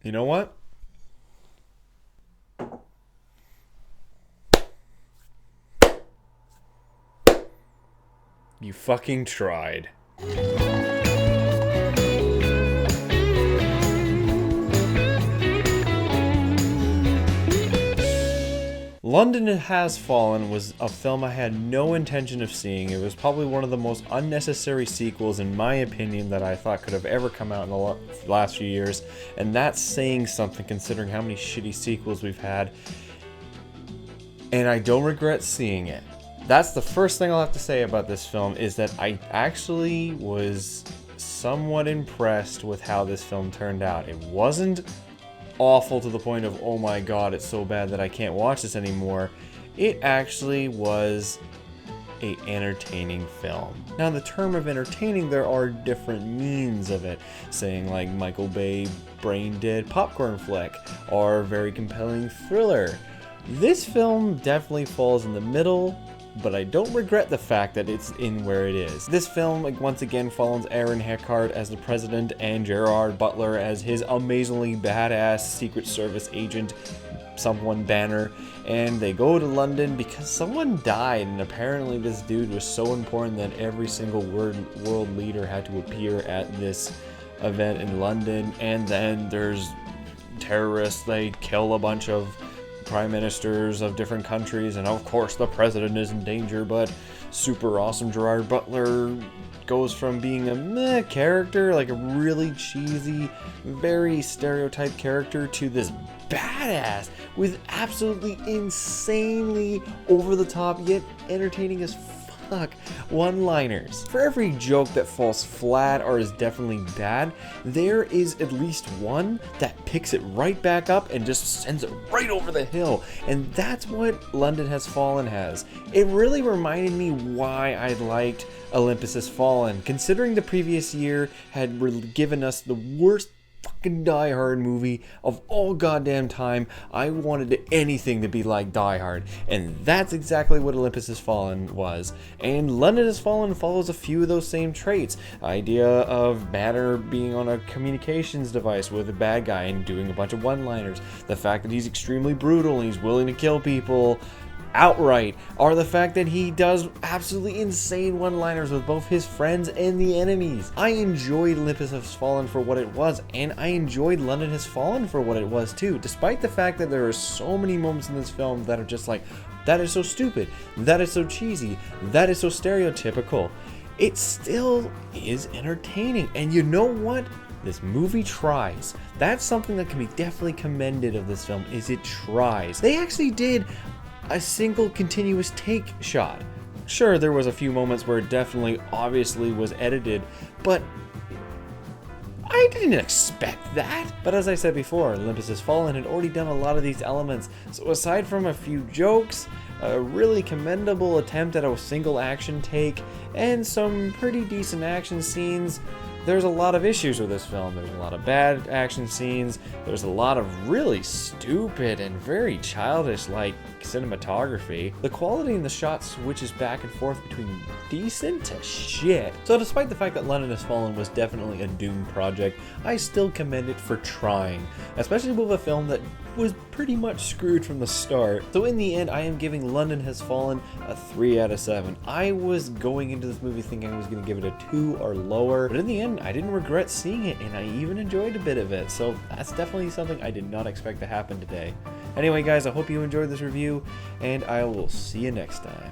You know what? You fucking tried. London Has Fallen was a film I had no intention of seeing. It was probably one of the most unnecessary sequels, in my opinion, that I thought could have ever come out in the last few years. And that's saying something considering how many shitty sequels we've had. And I don't regret seeing it. That's the first thing I'll have to say about this film, is that I actually was somewhat impressed with how this film turned out. It wasn't awful to the point of, oh my god, it's so bad that I can't watch this anymore. It actually was a entertaining film. Now, the term of entertaining, there are different means of it, saying like Michael Bay brain dead popcorn flick or very compelling thriller. This film definitely falls in the middle, but I don't regret the fact that it's in where it is. This film, once again, follows Aaron Eckhart as the president and Gerard Butler as his amazingly badass Secret Service agent, someone Banner, and they go to London because someone died, and apparently this dude was so important that every single world leader had to appear at this event in London. And then there's terrorists, they kill a bunch of prime ministers of different countries, and of course the president is in danger, but super awesome Gerard Butler goes from being a meh character, like a really cheesy, very stereotyped character, to this badass with absolutely insanely over the top yet entertaining as fuck one-liners. For every joke that falls flat or is definitely bad, there is at least one that picks it right back up and just sends it right over the hill. And that's what London Has Fallen has. It really reminded me why I liked Olympus Has Fallen, considering the previous year had given us the worst fucking Die Hard movie of all goddamn time. I wanted anything to be like Die Hard, and that's exactly what Olympus Has Fallen was. And London Has Fallen follows a few of those same traits. Idea of Banner being on a communications device with a bad guy and doing a bunch of one-liners. The fact that he's extremely brutal and he's willing to kill people outright, or the fact that he does absolutely insane one-liners with both his friends and the enemies. I enjoyed Olympus Has Fallen for what it was, and I enjoyed London Has Fallen for what it was too, despite the fact that there are so many moments in this film that are just like, that is so stupid, that is so cheesy, that is so stereotypical. It still is entertaining, and you know what? This movie tries. That's something that can be definitely commended of this film, is it tries. They actually did a single continuous take shot. Sure, there was a few moments where it definitely obviously was edited, but I didn't expect that. But as I said before, Olympus Has Fallen had already done a lot of these elements, so aside from a few jokes, a really commendable attempt at a single action take, and some pretty decent action scenes, there's a lot of issues with this film. There's a lot of bad action scenes. There's a lot of really stupid and very childish-like cinematography. The quality in the shot switches back and forth between decent to shit. So despite the fact that London Has Fallen was definitely a doomed project, I still commend it for trying, especially with a film that was pretty much screwed from the start. So in the end, I am giving London Has Fallen a 3 out of 7. I was going into this movie thinking I was going to give it a 2 or lower, but in the end, I didn't regret seeing it, and I even enjoyed a bit of it. So that's definitely something I did not expect to happen today. Anyway, guys, I hope you enjoyed this review, and I will see you next time.